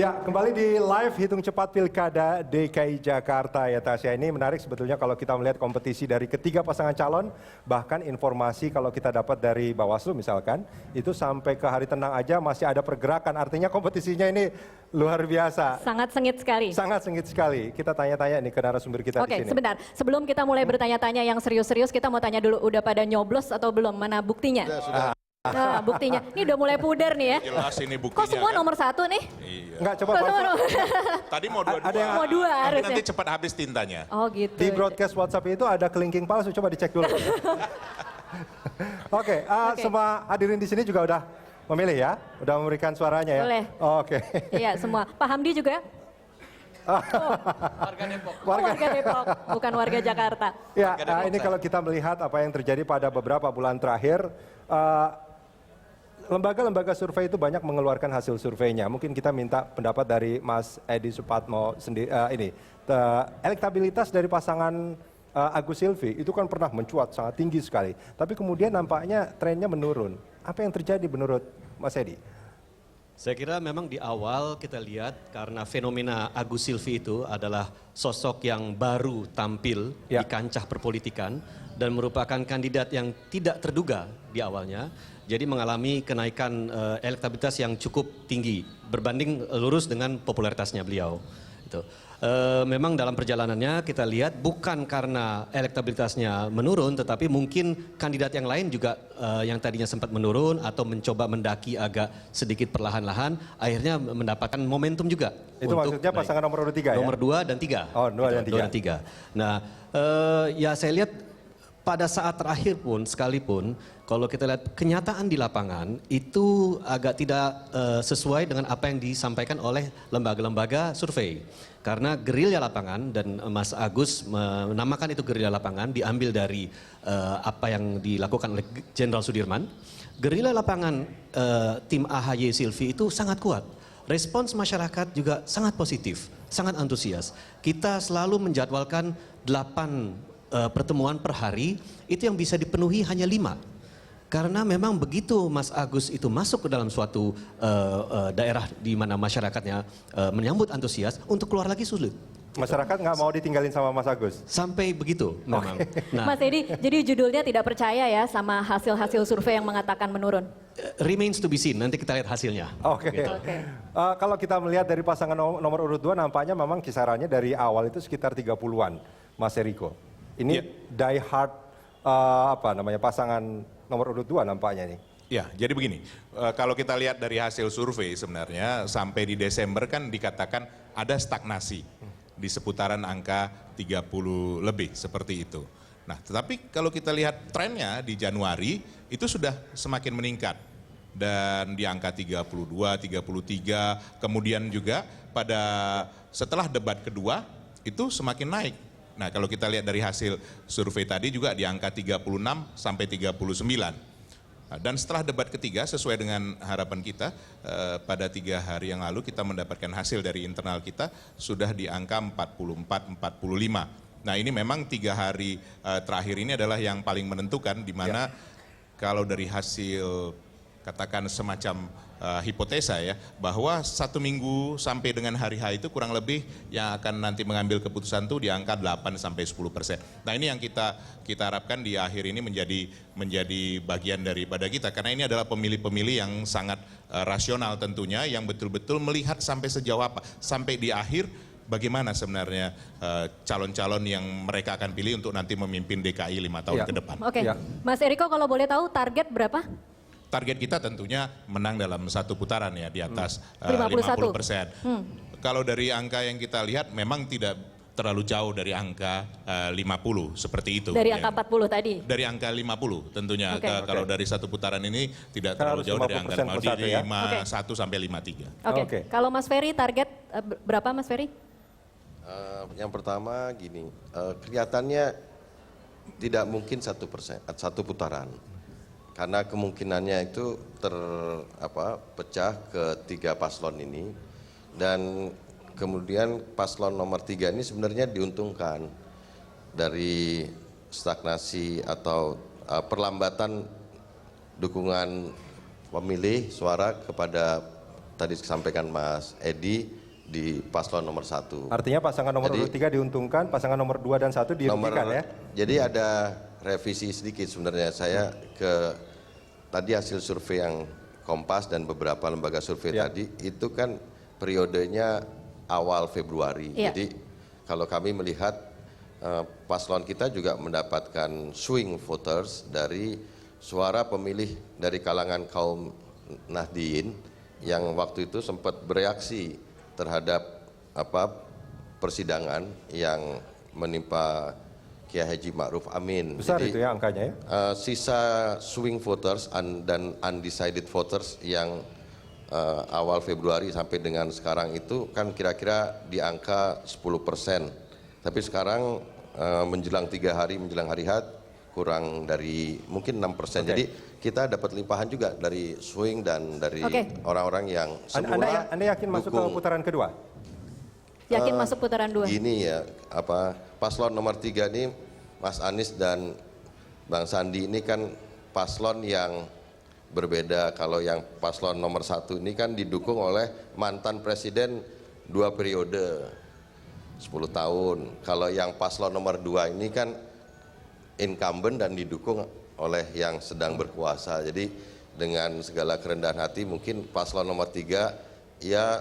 Ya, kembali di live hitung cepat Pilkada DKI Jakarta ya Tasya. Ini menarik sebetulnya kalau kita melihat kompetisi dari ketiga pasangan calon, bahkan informasi kalau kita dapat dari Bawaslu misalkan, itu sampai ke hari tenang aja masih ada pergerakan. Artinya kompetisinya ini luar biasa. Sangat sengit sekali. Sangat sengit sekali. Kita tanya-tanya nih ke narasumber kita di sini. Oke, sebentar. Sebelum kita mulai bertanya-tanya yang serius-serius, kita mau tanya dulu, udah pada nyoblos atau belum? Mana buktinya? Sudah. Nah, buktinya. Ini udah mulai pudar nih ya. Jelas ini buktinya. Kok semua kan? nomor satu nih? Iya. Enggak, coba Kok Pak. semua nomor- Tadi mau dua-dua. Ada yang- Mau dua Tapi harusnya. nanti cepat habis tintanya. Oh gitu. Di broadcast WhatsApp itu ada kelingking palsu, coba dicek dulu. Oke, semua hadirin di sini juga udah memilih ya? Udah memberikan suaranya ya? Boleh. Oke. Iya semua. Pak Hamdi juga? Warga Depok. Warga Depok, bukan warga Jakarta. Ya, Warga Depok, ini saya. kalau kita melihat apa yang terjadi pada beberapa bulan terakhir, lembaga-lembaga survei itu banyak mengeluarkan hasil surveinya. Mungkin kita minta pendapat dari Mas Edi Supatmo sendiri. Elektabilitas dari pasangan Agus Silvi itu kan pernah mencuat sangat tinggi sekali. Tapi kemudian nampaknya trennya menurun. Apa yang terjadi menurut Mas Edi? Saya kira memang di awal kita lihat karena fenomena Agus Silvi itu adalah sosok yang baru tampil Ya. di kancah perpolitikan dan merupakan kandidat yang tidak terduga di awalnya. Jadi mengalami kenaikan elektabilitas yang cukup tinggi berbanding lurus dengan popularitasnya beliau. Itu. Memang dalam perjalanannya kita lihat bukan karena elektabilitasnya menurun, tetapi mungkin kandidat yang lain juga yang tadinya sempat menurun atau mencoba mendaki agak sedikit perlahan-lahan, akhirnya mendapatkan momentum juga. Itu untuk maksudnya naik. pasangan nomor urut 3 ya? Nomor 2 dan 3. Oh, 2 dan 3. Nah, ya saya lihat pada saat terakhir pun sekalipun kalau kita lihat kenyataan di lapangan itu agak tidak sesuai dengan apa yang disampaikan oleh lembaga-lembaga survei. Karena gerilya lapangan dan Mas Agus menamakan itu gerilya lapangan diambil dari apa yang dilakukan oleh Jenderal Sudirman. Gerilya lapangan tim AHY Silvi itu sangat kuat. Respons masyarakat juga sangat positif, sangat antusias. Kita selalu menjadwalkan 8 pertemuan per hari, itu yang bisa dipenuhi hanya 5. Karena memang begitu Mas Agus itu masuk ke dalam suatu daerah di mana masyarakatnya menyambut antusias, untuk keluar lagi sulit. Masyarakat nggak mau ditinggalin sama Mas Agus? Sampai begitu memang. Nah, Mas Edi, jadi judulnya tidak percaya ya sama hasil-hasil survei yang mengatakan menurun? remains to be seen, nanti kita lihat hasilnya. Oke. Kalau kita melihat dari pasangan nomor urut 2 nampaknya memang kisarannya dari awal itu sekitar 30-an, Mas Eriko. Ini die hard pasangan nomor urut 2 nampaknya nih. Ya, jadi begini, kalau kita lihat dari hasil survei sebenarnya sampai di Desember kan dikatakan ada stagnasi di seputaran angka 30 lebih seperti itu. Nah, tetapi kalau kita lihat trennya di Januari itu sudah semakin meningkat dan di angka 32, 33, kemudian juga pada setelah debat kedua itu semakin naik. Nah, kalau kita lihat dari hasil survei tadi juga di angka 36 sampai 39. Dan setelah debat ketiga sesuai dengan harapan kita pada 3 hari yang lalu kita mendapatkan hasil dari internal kita sudah di angka 44-45. Nah ini memang 3 hari terakhir ini adalah yang paling menentukan di mana kalau dari hasil katakan semacam hipotesa ya bahwa 1 minggu sampai dengan hari H itu kurang lebih yang akan nanti mengambil keputusan itu di angka 8-10%. Nah ini yang kita harapkan di akhir ini menjadi bagian daripada kita karena ini adalah pemilih-pemilih yang sangat rasional tentunya yang betul-betul melihat sampai sejauh apa sampai di akhir bagaimana sebenarnya calon-calon yang mereka akan pilih untuk nanti memimpin DKI 5 tahun ke depan. Oke, Mas Eriko kalau boleh tahu target berapa? Target kita tentunya menang dalam 1 putaran ya di atas 51%. 50%. Kalau dari angka yang kita lihat memang tidak terlalu jauh dari angka 50 seperti itu. Dari angka 40 tadi? Dari angka 50 tentunya. Kalau dari 1 putaran ini tidak terlalu jauh dari angka 50% di ya? 51 sampai 53. Oke. Kalau Mas Ferry target berapa Mas Ferry? Yang pertama gini, kelihatannya tidak mungkin 1%, 1 putaran. Karena kemungkinannya itu pecah ke 3 paslon ini dan kemudian paslon nomor 3 ini sebenarnya diuntungkan dari stagnasi atau perlambatan dukungan pemilih suara kepada tadi disampaikan Mas Edi di paslon nomor 1. Artinya pasangan nomor urut 3 diuntungkan, pasangan nomor 2 dan 1 dirugikan ya? Jadi ada revisi sedikit sebenarnya saya ke tadi hasil survei yang Kompas dan beberapa lembaga survei tadi itu kan periodenya awal Februari. Jadi kalau kami melihat paslon kita juga mendapatkan swing voters dari suara pemilih dari kalangan kaum Nahdien yang waktu itu sempat bereaksi terhadap persidangan yang menimpa Kiai Haji Ma'ruf Amin. Besar Jadi, itu ya angkanya ya? sisa swing voters dan undecided voters yang awal Februari sampai dengan sekarang itu kan kira-kira di angka 10%. Tapi sekarang menjelang 3 hari menjelang hari H kurang dari mungkin 6%. Jadi kita dapat limpahan juga dari swing dan dari orang-orang yang semula Anda yakin masuk ke putaran kedua? Yakin masuk putaran 2? Gini ya, paslon nomor 3 ini Mas Anies dan Bang Sandi ini kan paslon yang berbeda. Kalau yang paslon nomor 1 ini kan didukung oleh mantan presiden 2 periode 10 tahun. Kalau yang paslon nomor 2 ini kan incumbent dan didukung oleh yang sedang berkuasa. Jadi dengan segala kerendahan hati mungkin paslon nomor 3 ya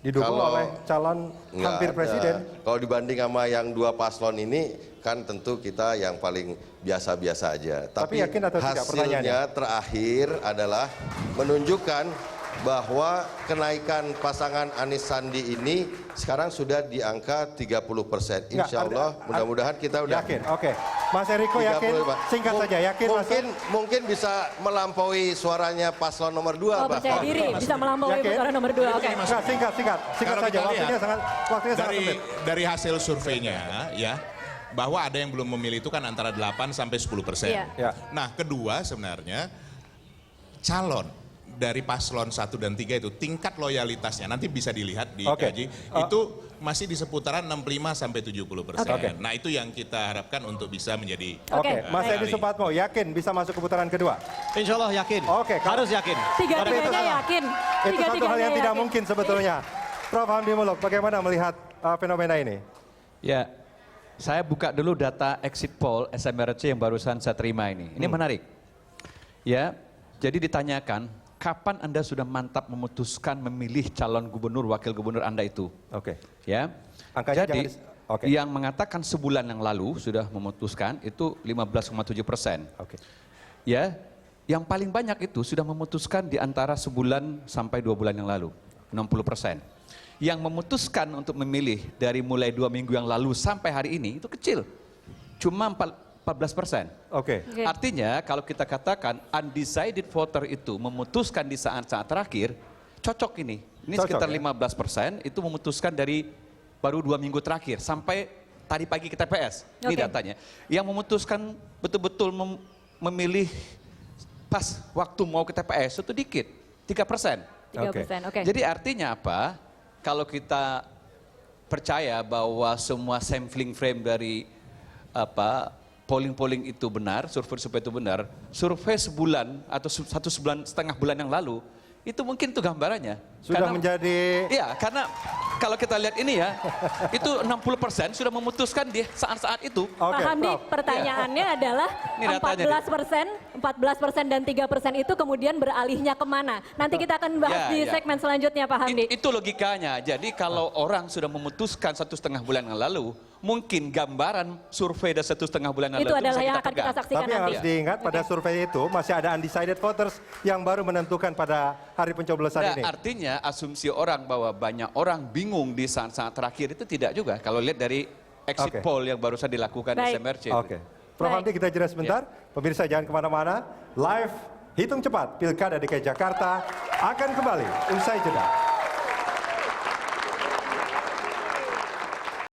Didukung oleh calon hampir presiden. Kalau dibanding sama yang 2 paslon ini kan tentu kita yang paling biasa-biasa aja. Tapi yakin atau tidak hasilnya terakhir adalah menunjukkan bahwa kenaikan pasangan Anies Sandi ini sekarang sudah di angka 30%. Insya Allah mudah-mudahan kita udah yakin. Oke. Mas Eriko yakin? Singkat saja yakin mungkin bisa melampaui suaranya paslon nomor 2. Oh, percaya diri bisa melampaui putaran nomor 2. Oke. Singkat Kalau saja. kita Waktunya sangat sempit. dari hasil surveinya ya, bahwa ada yang belum memilih itu kan antara 8 sampai 10%. Iya. Nah, kedua sebenarnya calon dari paslon 1 dan 3 itu tingkat loyalitasnya nanti bisa dilihat di kaji itu masih di seputaran 65 sampai 70%. Nah, itu yang kita harapkan untuk bisa menjadi Mas Edi Supatmo yakin bisa masuk ke putaran kedua? Insya Allah yakin. Harus yakin. Tiga-tiganya yakin. Itu satu hal yang tidak mungkin sebetulnya. Prof. Hamdi Muluk, bagaimana melihat fenomena ini? Ya, saya buka dulu data exit poll SMRC yang barusan saya terima ini. Ini menarik. Ya, jadi ditanyakan, kapan Anda sudah mantap memutuskan memilih calon gubernur, wakil gubernur Anda itu? Ya. Angkanya jadi yang mengatakan sebulan yang lalu sudah memutuskan itu 15,7%. Ya, yang paling banyak itu sudah memutuskan di antara sebulan sampai 2 bulan yang lalu, 60%. Yang memutuskan untuk memilih dari mulai 2 minggu yang lalu sampai hari ini itu kecil, cuma 14%. Artinya kalau kita katakan undecided voter itu memutuskan di saat-saat terakhir, cocok ini. Ini sekitar 15% itu memutuskan dari baru 2 minggu terakhir sampai tadi pagi ke TPS. Ini datanya. Yang memutuskan betul-betul memilih pas waktu mau ke TPS itu dikit, 3%. Jadi artinya apa? Kalau kita percaya bahwa semua sampling frame dari polling itu benar, survei itu benar, survei sebulan atau 1,5 bulan yang lalu, itu mungkin itu gambarannya. Sudah menjadi... Iya, karena kalau kita lihat ini ya, itu 60% sudah memutuskan di saat-saat itu. Pak Hamdi, pertanyaannya adalah 14% dan 3% itu kemudian beralihnya kemana? Nanti kita akan bahas di segmen selanjutnya Pak Hamdi. Itu logikanya, jadi kalau orang sudah memutuskan 1,5 bulan yang lalu, mungkin gambaran survei dari 1,5 bulan yang lalu itu adalah yang akan kita saksikan nanti. Tapi harus diingat pada survei itu masih ada undecided voters yang baru menentukan pada hari pencoblosan ini. Artinya asumsi orang bahwa banyak orang bingung di saat-saat terakhir itu tidak juga. Kalau lihat dari exit poll yang barusan dilakukan di SMRC. Prof. Hamdi, kita jeda sebentar. Pemirsa jangan kemana-mana. Live Hitung Cepat Pilkada DKI Jakarta akan kembali usai jeda.